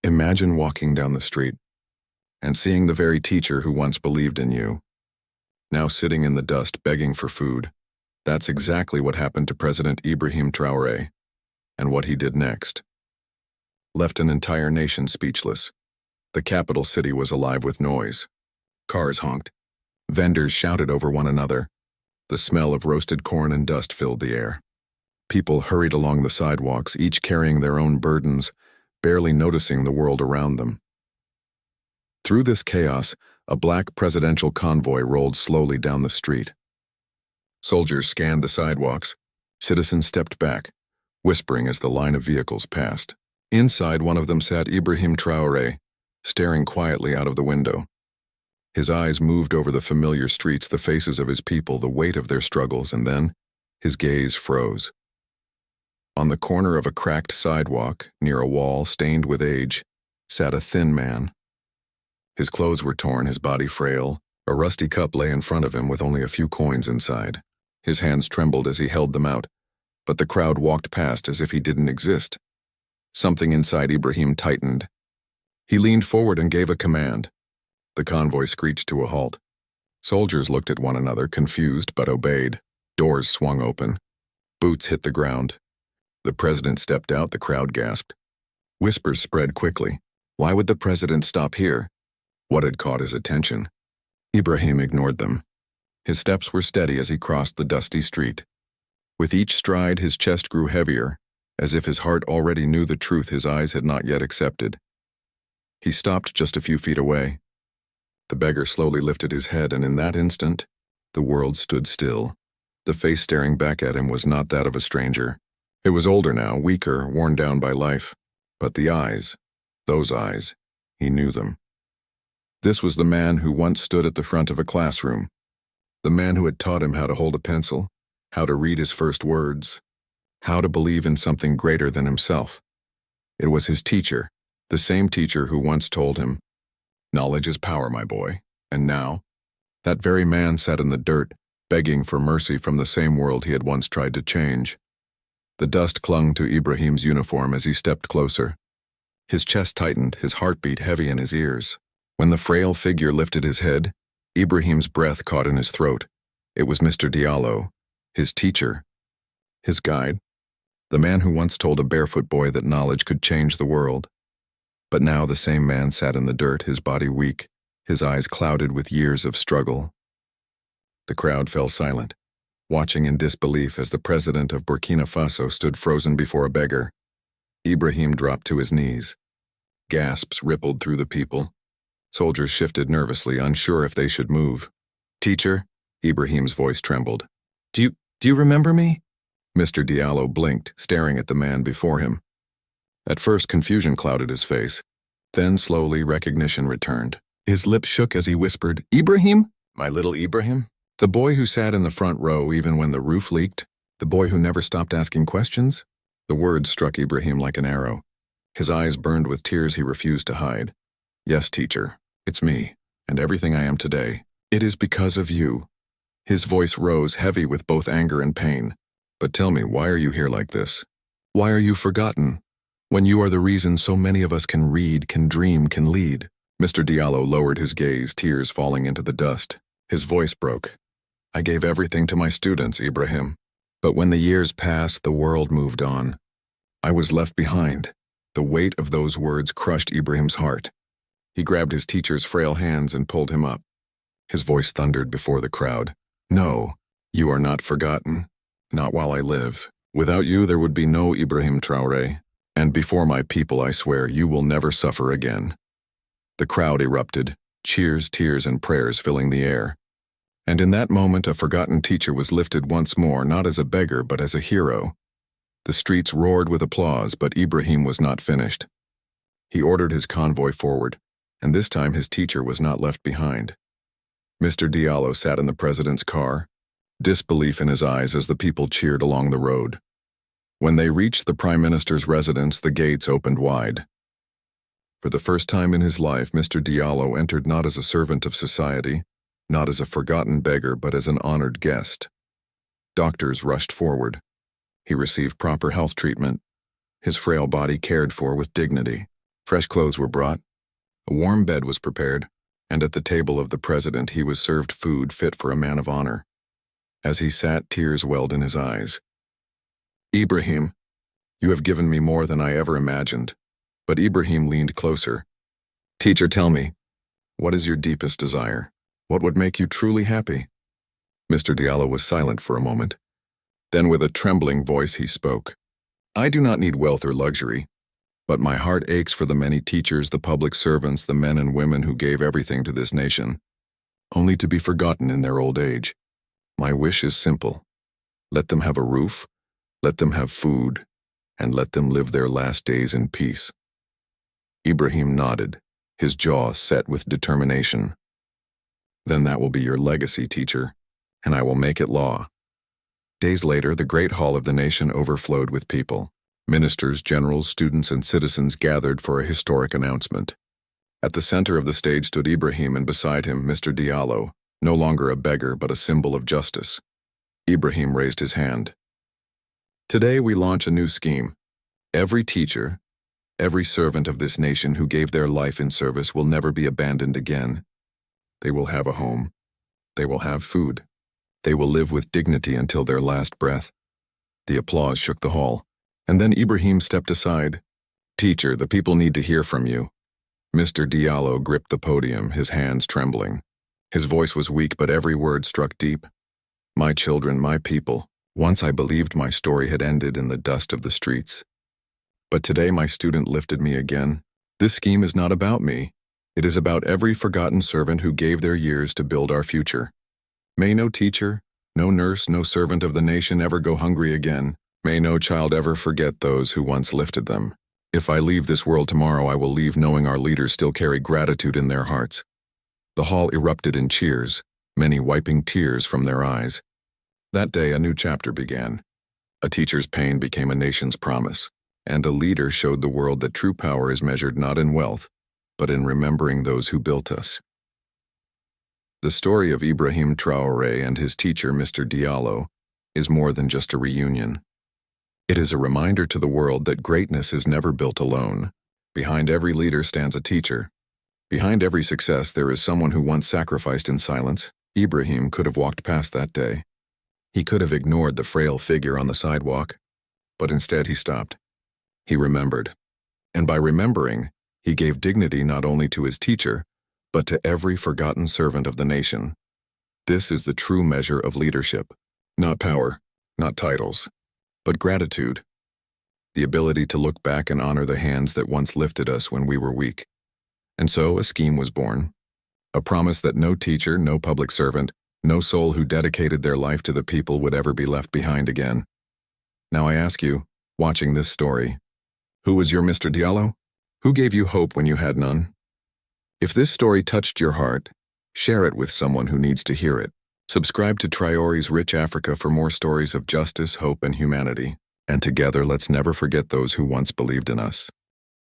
Imagine walking down the street and seeing the very teacher who once believed in you, now sitting in the dust begging for food. That's exactly what happened to President Ibrahim Traoré, and what he did next left an entire nation speechless. The capital city was alive with noise. Cars honked. Vendors shouted over one another. The smell of roasted corn and dust filled the air. People hurried along the sidewalks, each carrying their own burdens, barely noticing the world around them. Through this chaos, a black presidential convoy rolled slowly down the street. Soldiers scanned the sidewalks. Citizens stepped back, whispering as the line of vehicles passed. Inside, one of them sat Ibrahim Traoré, staring quietly out of the window. His eyes moved over the familiar streets, the faces of his people, the weight of their struggles, and then his gaze froze. On the corner of a cracked sidewalk, near a wall stained with age, sat a thin man. His clothes were torn, his body frail. A rusty cup lay in front of him with only a few coins inside. His hands trembled as he held them out, but the crowd walked past as if he didn't exist. Something inside Ibrahim tightened. He leaned forward and gave a command. The convoy screeched to a halt. Soldiers looked at one another, confused, but obeyed. Doors swung open. Boots hit the ground. The president stepped out, the crowd gasped. Whispers spread quickly. Why would the president stop here? What had caught his attention? Ibrahim ignored them. His steps were steady as he crossed the dusty street. With each stride, his chest grew heavier, as if his heart already knew the truth his eyes had not yet accepted. He stopped just a few feet away. The beggar slowly lifted his head, and in that instant, the world stood still. The face staring back at him was not that of a stranger. It was older now, weaker, worn down by life. But the eyes, those eyes, he knew them. This was the man who once stood at the front of a classroom. The man who had taught him how to hold a pencil, how to read his first words, how to believe in something greater than himself. It was his teacher, the same teacher who once told him, "Knowledge is power, my boy." And now, that very man sat in the dirt, begging for mercy from the same world he had once tried to change. The dust clung to Ibrahim's uniform as he stepped closer. His chest tightened, his heartbeat heavy in his ears. When the frail figure lifted his head, Ibrahim's breath caught in his throat. It was Mr. Diallo, his teacher, his guide, the man who once told a barefoot boy that knowledge could change the world. But now the same man sat in the dirt, his body weak, his eyes clouded with years of struggle. The crowd fell silent, watching in disbelief as the president of Burkina Faso stood frozen before a beggar. Ibrahim dropped to his knees. Gasps rippled through the people. Soldiers shifted nervously, unsure if they should move. "Teacher," Ibrahim's voice trembled. Do you remember me?" Mr. Diallo blinked, staring at the man before him. At first, confusion clouded his face. Then, slowly, recognition returned. His lips shook as he whispered, "Ibrahim? My little Ibrahim? The boy who sat in the front row even when the roof leaked? The boy who never stopped asking questions?" The words struck Ibrahim like an arrow. His eyes burned with tears he refused to hide. "Yes, teacher, it's me, and everything I am today. It is because of you." His voice rose, heavy with both anger and pain. "But tell me, why are you here like this? Why are you forgotten, when you are the reason so many of us can read, can dream, can lead?" Mr. Diallo lowered his gaze, tears falling into the dust. His voice broke. "I gave everything to my students, Ibrahim. But when the years passed, the world moved on. I was left behind." The weight of those words crushed Ibrahim's heart. He grabbed his teacher's frail hands and pulled him up. His voice thundered before the crowd. "No, you are not forgotten. Not while I live. Without you, there would be no Ibrahim Traoré. And before my people, I swear, you will never suffer again." The crowd erupted, cheers, tears, and prayers filling the air. And in that moment, a forgotten teacher was lifted once more, not as a beggar, but as a hero. The streets roared with applause, but Ibrahim was not finished. He ordered his convoy forward, and this time his teacher was not left behind. Mr. Diallo sat in the president's car, disbelief in his eyes as the people cheered along the road. When they reached the prime minister's residence, the gates opened wide. For the first time in his life, Mr. Diallo entered not as a servant of society, not as a forgotten beggar, but as an honored guest. Doctors rushed forward. He received proper health treatment, his frail body cared for with dignity. Fresh clothes were brought, a warm bed was prepared, and at the table of the president he was served food fit for a man of honor. As he sat, tears welled in his eyes. "Ibrahim, you have given me more than I ever imagined." But Ibrahim leaned closer. "Teacher, tell me, what is your deepest desire? What would make you truly happy?" Mr. Diallo was silent for a moment. Then with a trembling voice he spoke. "I do not need wealth or luxury, but my heart aches for the many teachers, the public servants, the men and women who gave everything to this nation, only to be forgotten in their old age. My wish is simple. Let them have a roof, let them have food, and let them live their last days in peace." Ibrahim nodded, his jaw set with determination. "Then that will be your legacy, teacher, and I will make it law." Days later, the great hall of the nation overflowed with people. Ministers, generals, students, and citizens gathered for a historic announcement. At the center of the stage stood Ibrahim, and beside him, Mr. Diallo, no longer a beggar but a symbol of justice. Ibrahim raised his hand. "Today we launch a new scheme. Every teacher, every servant of this nation who gave their life in service will never be abandoned again. They will have a home. They will have food. They will live with dignity until their last breath." The applause shook the hall. And then Ibrahim stepped aside. "Teacher, the people need to hear from you." Mr. Diallo gripped the podium, his hands trembling. His voice was weak, but every word struck deep. "My children, my people, once I believed my story had ended in the dust of the streets. But today my student lifted me again. This scheme is not about me. It is about every forgotten servant who gave their years to build our future. May no teacher, no nurse, no servant of the nation ever go hungry again. May no child ever forget those who once lifted them. If I leave this world tomorrow, I will leave knowing our leaders still carry gratitude in their hearts." The hall erupted in cheers, many wiping tears from their eyes. That day, a new chapter began. A teacher's pain became a nation's promise, and a leader showed the world that true power is measured not in wealth, but in remembering those who built us. The story of Ibrahim Traoré and his teacher, Mr. Diallo, is more than just a reunion. It is a reminder to the world that greatness is never built alone. Behind every leader stands a teacher. Behind every success, there is someone who once sacrificed in silence. Ibrahim could have walked past that day. He could have ignored the frail figure on the sidewalk, but instead he stopped. He remembered. And by remembering, he gave dignity not only to his teacher, but to every forgotten servant of the nation. This is the true measure of leadership. Not power, not titles, but gratitude. The ability to look back and honor the hands that once lifted us when we were weak. And so a scheme was born. A promise that no teacher, no public servant, no soul who dedicated their life to the people would ever be left behind again. Now I ask you, watching this story, who was your Mr. Diallo? Who gave you hope when you had none? If this story touched your heart, share it with someone who needs to hear it. Subscribe to Traoré's Rich Africa for more stories of justice, hope, and humanity. And together, let's never forget those who once believed in us.